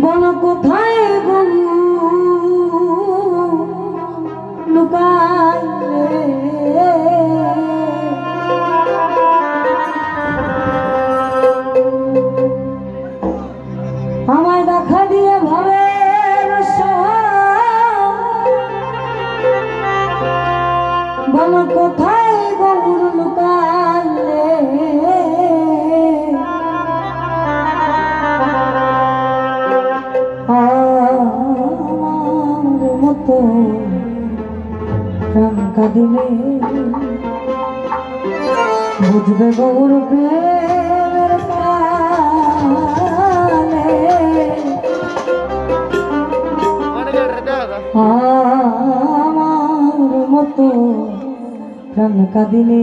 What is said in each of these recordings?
বল কোথায় বন্ধু লুকাইলে আমায় দেখা দিয়ে ভাবে বল কোথায় গৌর লুকাইলে আমার মতো প্রাণ কাঁদিলে বুঝবে গৌর প্রেমের কালে আমার মতো প্রাণ কাঁদিলে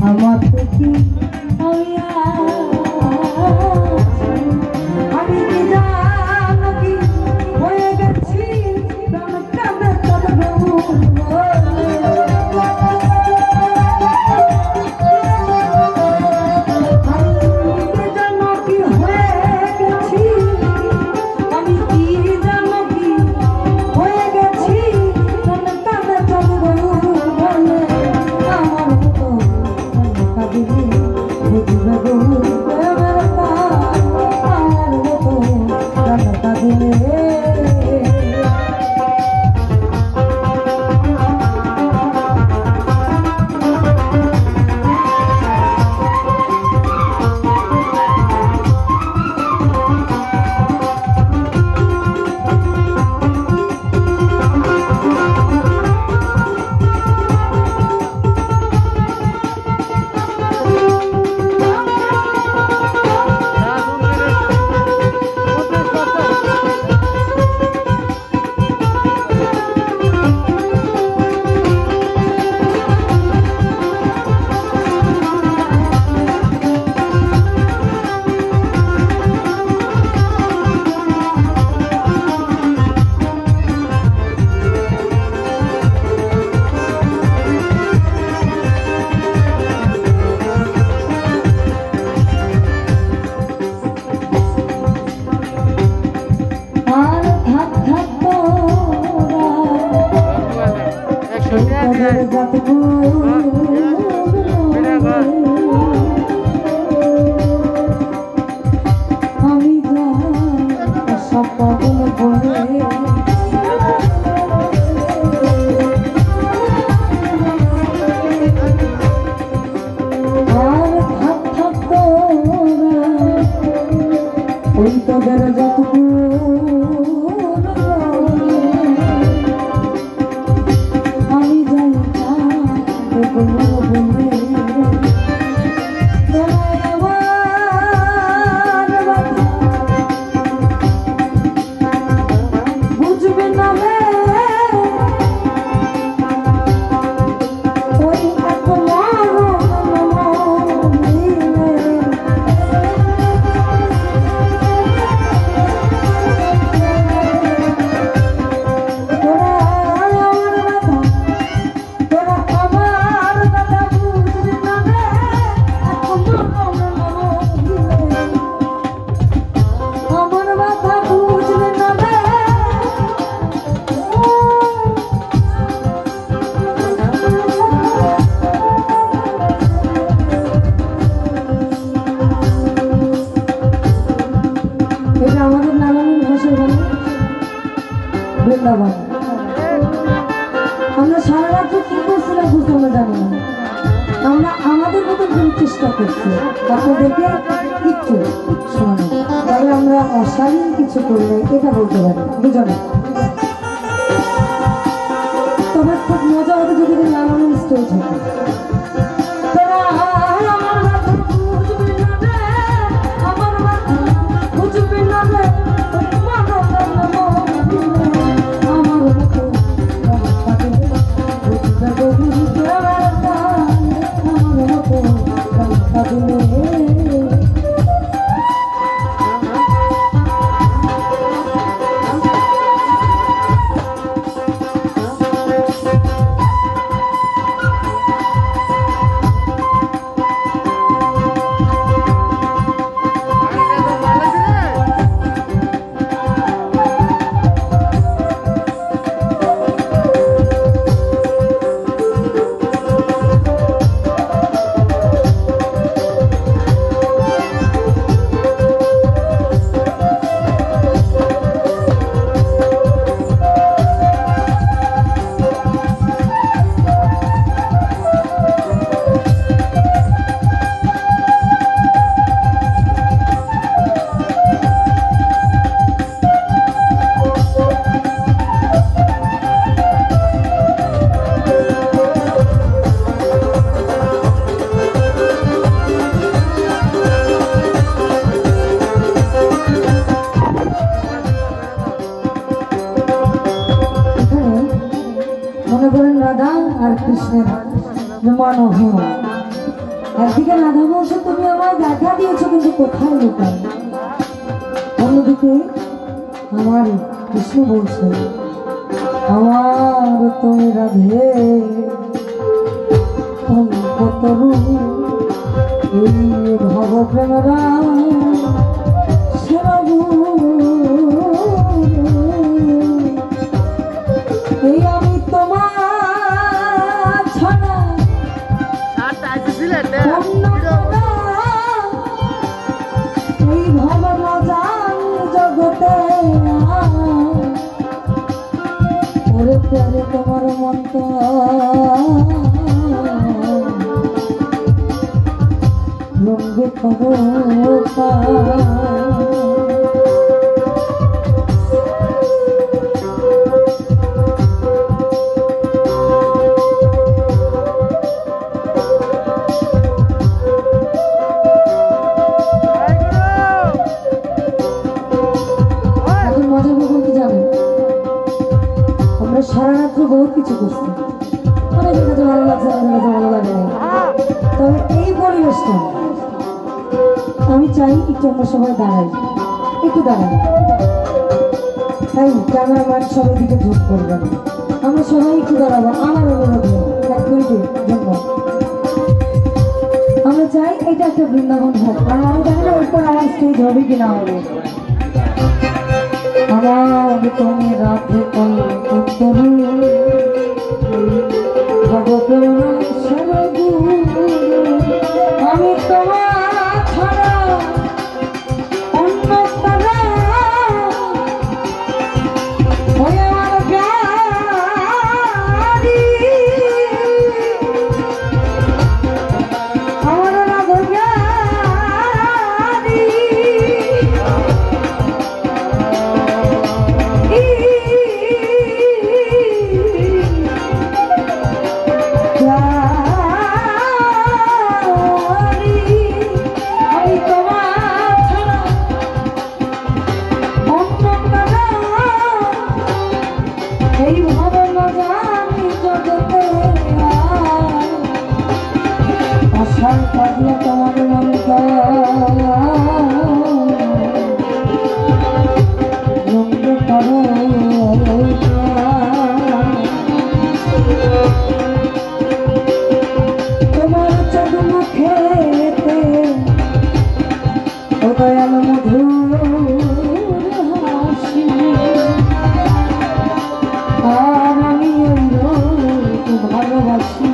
আমার তো কি আমি কি জানো কি হয়ে গেছি আমি সব পাগল বলে আর থাক থাক তোরা ওই তোদের যতটুকু আমি যাই বুঝবে না ওই বৃন্দাবন। আমরা সারা রাত্রে কি করছিলাম বুঝতে আমরা জানি না, আমরা আমাদের মতো চেষ্টা করছি আপনাদেরকে একটু শোনানো, তবে আমরা অশালীন কিছু করলে এটা বলতে পারি দুজনে। তবে খুব মজা হতো যদি লাগানো স্টেজ হতো। রাধা আর কৃষ্ণের মনোহর। একদিকে রাধা বলছে তুমি আমায় দেখা দিয়েছো কিন্তু কোথায় লুকাই, অন্যদিকে আমার কৃষ্ণ বলছে আমার তুমি রাধে কতরু এই ভব প্রেমরা এই আমি তোমার ছাড়া এই ভব মজান জগতে ওরে প্যারে তোমার মন্ত লঙ্গে খবর সারা রাত্রে বহুত কিছু করছি, অনেকের কাছে ভালো লাগছে, অনেকের কাছে ভালো লাগে না। তবে এই পরিবেশটা আমি চাই একটু আমরা সবাই দাঁড়াই, একটু দাঁড়াই। তাই ক্যামেরাম্যান সবাই দিকে ঝোঁক করবেন, আমরা সবাই একটু দাঁড়াবো। আমার অনুরোধ এক মিনিটের জন্য আমরা চাই এটা একটা বৃন্দাবন হোক। আর আমি জানি না এরপর আমার স্টেজ হবে কিনা হবে। আমার তুমি রাধে কল এইভাবে না জানি জগতে আশার পাগলা তোমার মনটা রঙে করো তোমার চোখ মুখেতে ও দয়াল মধুর হাসি আর আমি ওই রূপ ভালোবাসি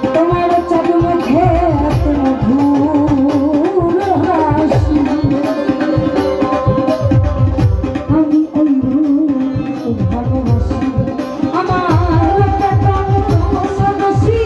তোমার চোখ মুখেতে মধুর হাসি আমি ওই রূপ ভালোবাসি আমার বেতন সদসী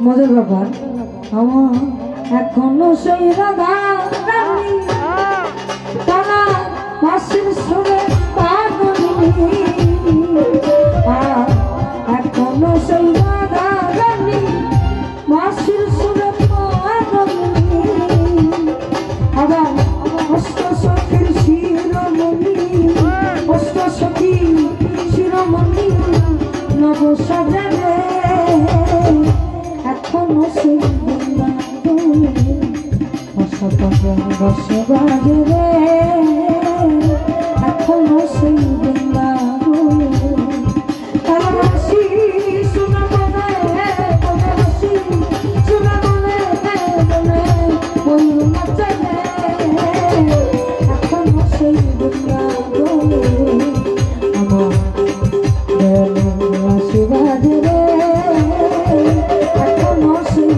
মজার ব্যাপার আমার এখনো সেই রাধা রানী তারা মাসির সুরে পাগলি এখনো সেই রাধা রানী মাসির সুরে পাগলি আবার অষ্ট সখীর শিরোমণি অষ্ট সখী শিরোমণি নব সাজারে এখনো সেই বসে বাজে রে এখনো সেই হাসি শোনা বলে হাসি শোনা বলে বলে ওই নাচে এখনো সেই আমার হাসি বাজে রে এখনো সেই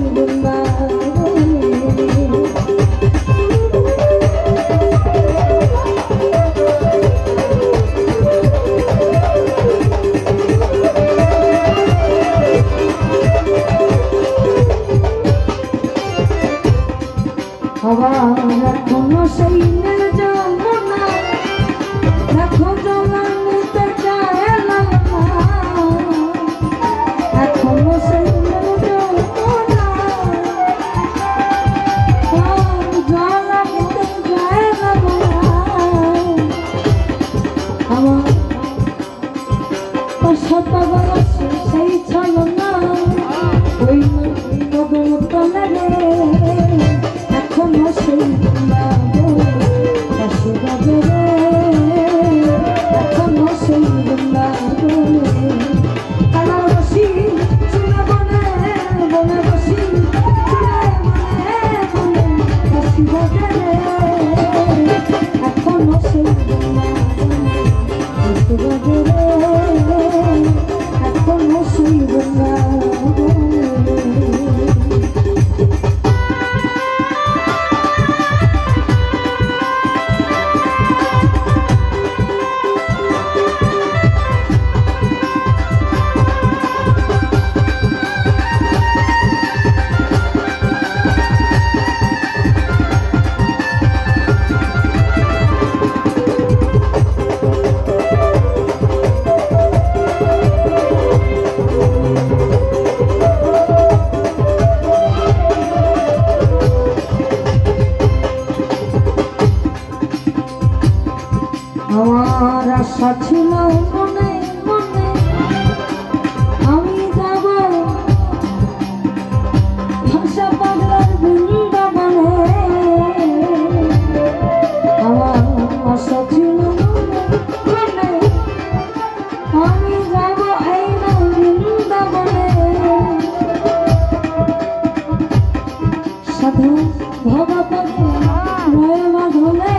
আমার আশা ছিল মনে মনে আমি যাব ভাষা পাগলার বৃন্দাবনে। আমার আশা ছিল মনে আমি যাব এই না বৃন্দাবনে। সাধু ভগবতী রয়ে মাধলে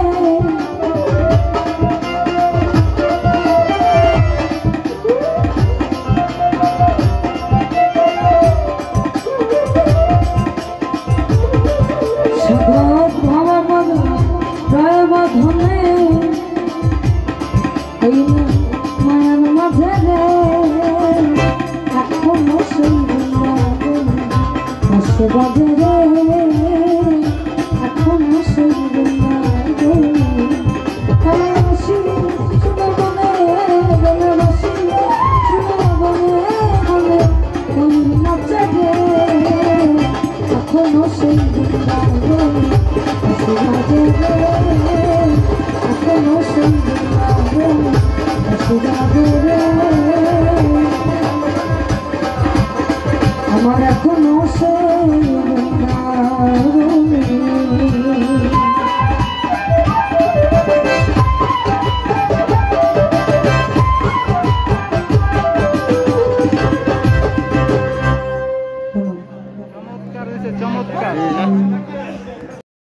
মায়ার মাঝে রে এখনো সেই বসে বাজে রে এখনো সেই বসি শুনে বলে বলে বসি শুনে বলে বলে ওই নাচে রে এখনো সেই বসে বাজে রে।